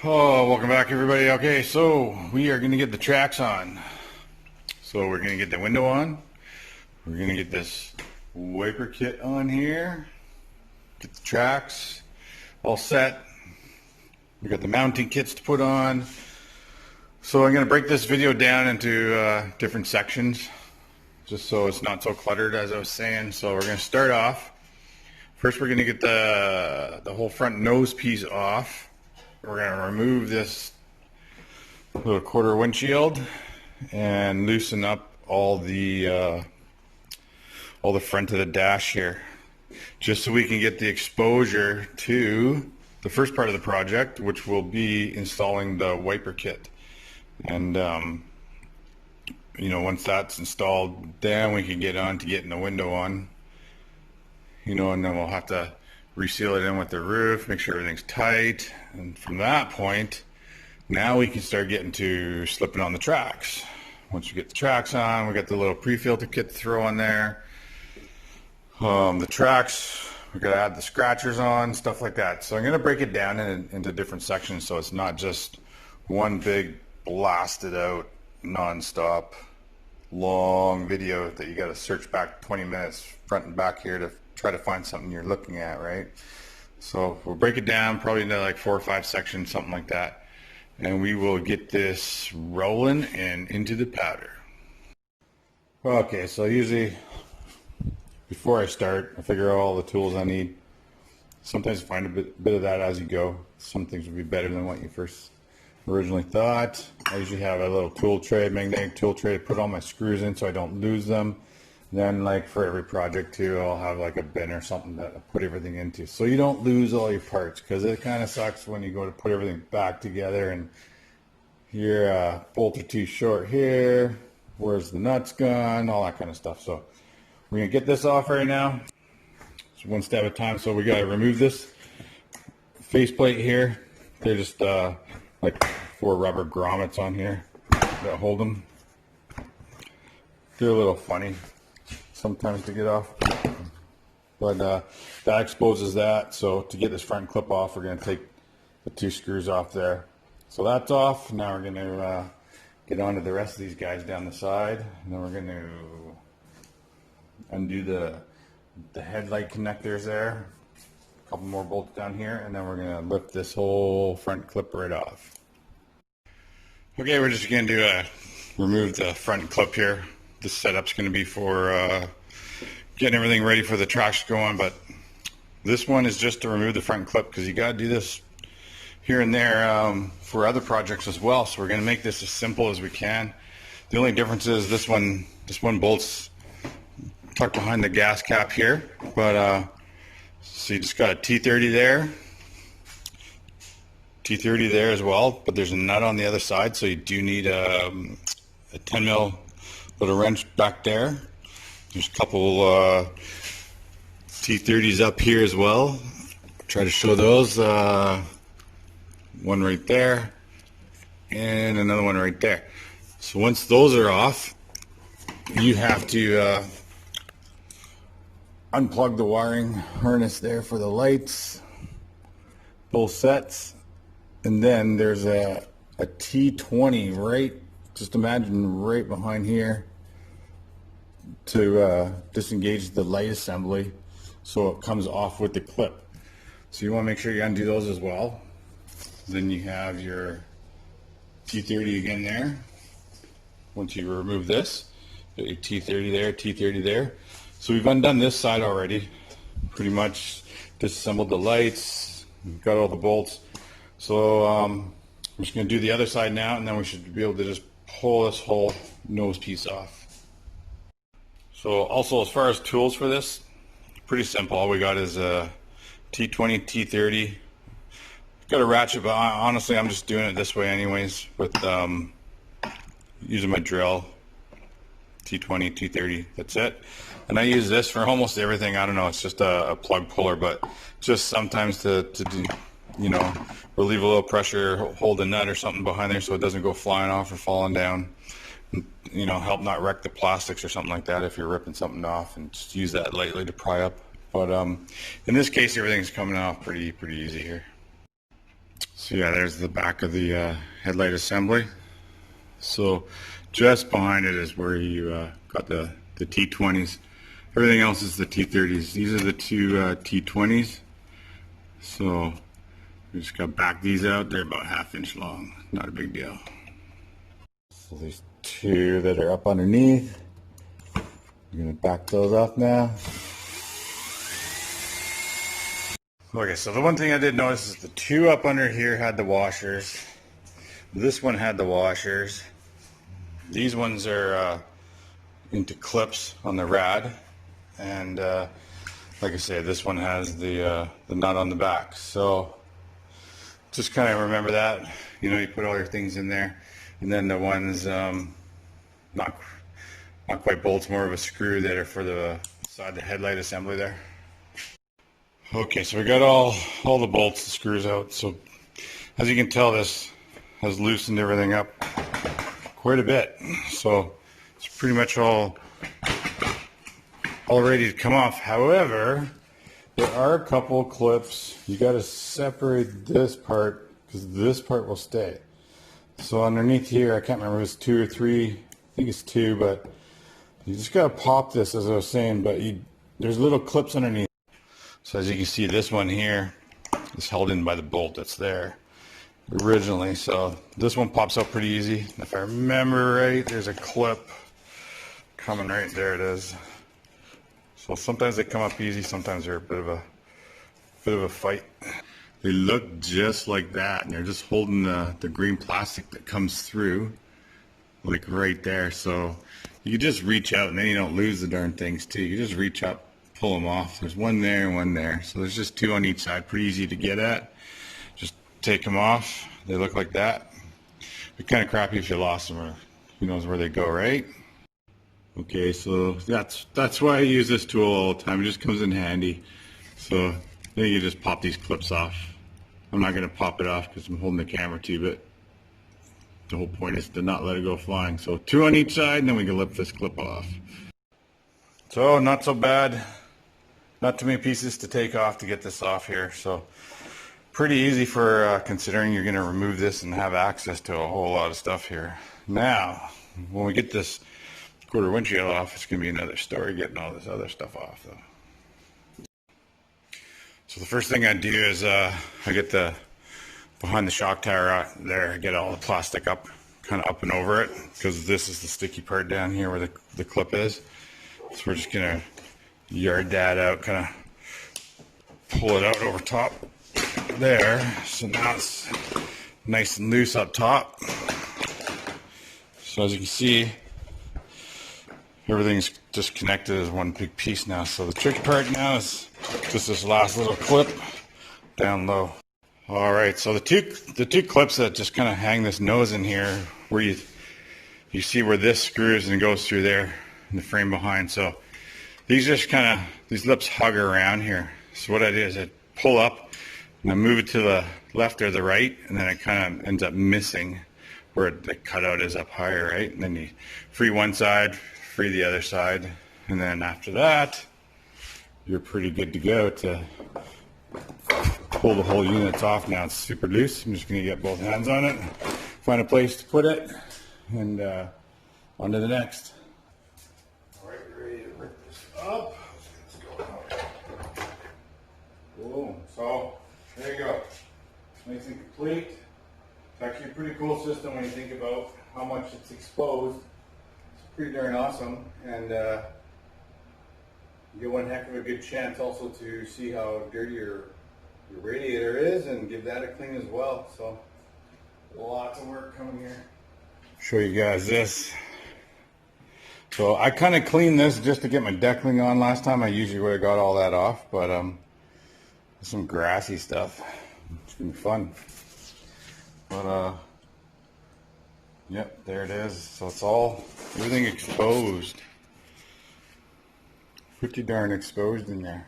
Oh, welcome back everybody. Okay, so we are going to get the tracks on. So we're going to get the window on. We're going to get this wiper kit on here. Get the tracks all set. We got the mounting kits to put on. So I'm going to break this video down into different sections, just so it's not so cluttered as I was saying. So we're going to start off. First we're going to get the whole front nose piece off. We're going to remove this little quarter windshield and loosen up all the front of the dash here, just so we can get the exposure to the first part of the project, which will be installing the wiper kit. And you know, once that's installed, then we can get on to getting the window on, you know, and then we'll have to reseal it in with the roof, make sure everything's tight, and from that point now we can start getting to slipping on the tracks. Once we get the tracks on, we got the little pre-filter kit to throw on there. The tracks, we got to add the scratchers on, stuff like that. So I'm going to break it down into different sections, so it's not just one big blasted out non-stop long video that you got to search back 20 minutes front and back here to try to find something you're looking at, right? So we'll break it down probably into like 4 or 5 sections, something like that, and we will get this rolling and into the powder. Okay, so usually before I start, I figure out all the tools I need. Sometimes you find a bit of that as you go. Some things will be better than what you first originally thought. I usually have a little tool tray, magnetic tool tray, to put all my screws in so I don't lose them. Then, like for every project too, I'll have like a bin or something that I put everything into, so you don't lose all your parts, because it kind of sucks when you go to put everything back together and your bolt are too short here, where's the nuts gone, all that kind of stuff. So we're gonna get this off right now. It's one step at a time. So we gotta remove this faceplate here. They're just like 4 rubber grommets on here that hold them. They're a little funny sometimes to get off, but that exposes that. So to get this front clip off, we're going to take the 2 screws off there. So that's off. Now we're going to get on to the rest of these guys down the side, and then we're going to undo the headlight connectors there, a couple more bolts down here, and then we're going to lift this whole front clip right off. Okay, we're just going to remove the front clip here. This setup's going to be for getting everything ready for the tracks to go on, but this one is just to remove the front clip, because you got to do this here and there for other projects as well. So we're going to make this as simple as we can. The only difference is this one bolts tucked behind the gas cap here, but so you just got a T30 there, T30 there as well, but there's a nut on the other side, so you do need a 10 mil little wrench back there. There's a couple T30s up here as well. Try to show those. One right there and another one right there. So once those are off, you have to unplug the wiring harness there for the lights, both sets, and then there's a T20 right, just imagine right behind here, to disengage the light assembly so it comes off with the clip. So you want to make sure you undo those as well. Then you have your T30 again there. Once you remove this, your T30 there, T30 there. So we've undone this side already, pretty much disassembled the lights, got all the bolts. So I'm just going to do the other side now, and then we should be able to just pull this whole nose piece off. So also, as far as tools for this, pretty simple. All we got is a T20, T30. Got a ratchet, but honestly I'm just doing it this way anyways, with using my drill. T20, T30, that's it. And I use this for almost everything. I don't know, it's just a plug puller, but just sometimes to do, you know, relieve a little pressure, hold a nut or something behind there so it doesn't go flying off or falling down. You know, help not wreck the plastics or something like that if you're ripping something off, and just use that lightly to pry up. But in this case, everything's coming off pretty easy here. So yeah, there's the back of the headlight assembly. So just behind it is where you got the T20s. Everything else is the T30s. These are the two T20s. So we just got to back these out. They're about 1/2 inch long. Not a big deal. So there's two that are up underneath. I'm going to back those off now. Okay, so the one thing I did notice is the two up under here had the washers. This one had the washers. These ones are into clips on the rad. And like I said, this one has the nut on the back. So just kind of remember that. You know, you put all your things in there. And then the ones, not quite bolts, more of a screw that are for the side of the headlight assembly there. Okay, so we got all the bolts, the screws out. So as you can tell, this has loosened everything up quite a bit. So it's pretty much all ready to come off. However, there are a couple clips. You got to separate this part because this part will stay. So underneath here, I can't remember if it's 2 or 3. I think it's 2, but you just got to pop this, as I was saying. But there's little clips underneath. So as you can see, this one here is held in by the bolt that's there originally. So this one pops out pretty easy. If I remember right, there's a clip coming right there. It is. So sometimes they come up easy, sometimes they're a bit of a fight. They look just like that, and they're just holding the green plastic that comes through, like right there. So you can just reach out, and then you don't lose the darn things too. You just reach up, pull them off. There's one there and one there. So there's just 2 on each side, pretty easy to get at. Just take them off. They look like that. It'd be kind of crappy if you lost them, or who knows where they go, right? Okay, so that's why I use this tool all the time. It just comes in handy. So then you just pop these clips off. I'm not going to pop it off because I'm holding the camera too, but the whole point is to not let it go flying. So 2 on each side, and then we can lift this clip off. So not so bad. Not too many pieces to take off to get this off here. So pretty easy for considering you're going to remove this and have access to a whole lot of stuff here. Now, when we get this quarter windshield off, it's going to be another story getting all this other stuff off though. So the first thing I do is I get the behind the shock tower there, get all the plastic up, kind of up and over it, because this is the sticky part down here where the clip is. So we're just going to yard that out, kind of pull it out over top there. So now it's nice and loose up top. So as you can see, everything's just connected as one big piece now. So the tricky part now is just this last little clip down low. All right, so the two clips that just kind of hang this nose in here, where you see where this screws and goes through there in the frame behind. So these lips hug around here. So what I do is I pull up and I move it to the left or the right, and then it kind of ends up missing where the cutout is up higher, right? And then you free one side, free the other side, and then after that you're pretty good to go to pull the whole units off. Now it's super loose. I'm just going to get both hands on it, find a place to put it, and on to the next. All right, we're ready to rip this up. Let's go. Boom. So there you go, nice and complete. It's actually a pretty cool system when you think about how much it's exposed. Pretty darn awesome, and you get one heck of a good chance also to see how dirty your radiator is and give that a clean as well. So lots of work coming here. Show you guys this. So I kind of cleaned this just to get my deckling on last time. I usually would have got all that off, but some grassy stuff. It's gonna be fun. But yep, there it is. So it's everything exposed. Pretty darn exposed in there.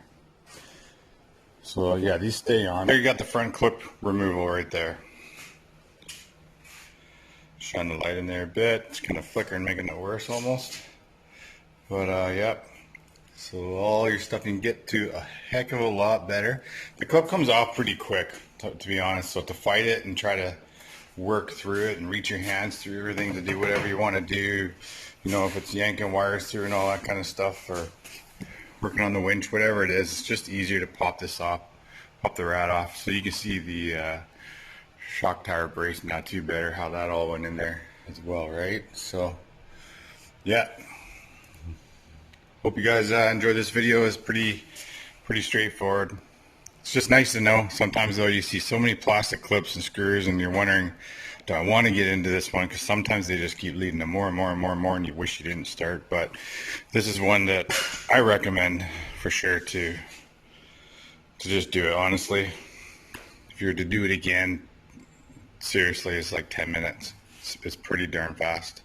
So yeah, these stay on. There you got the front clip removal right there. Shine the light in there a bit. It's kind of flickering, making it worse almost. But yep. So all your stuff you can get to a heck of a lot better. The clip comes off pretty quick. to be honest. So to fight it and try to work through it and reach your hands through everything to do whatever you want to do, you know, if it's yanking wires through and all that kind of stuff, or working on the winch, whatever it is, it's just easier to pop this off, pop the rat off. So you can see the shock tower brace not too better, how that all went in there as well, right? So yeah, hope you guys enjoyed this video. It's pretty straightforward. It's just nice to know. Sometimes though you see so many plastic clips and screws and you're wondering, do I want to get into this one? Because sometimes they just keep leading to more and more and more and more and you wish you didn't start. But this is one that I recommend for sure to just do it. Honestly, if you were to do it again, seriously, it's like 10 minutes. It's pretty darn fast.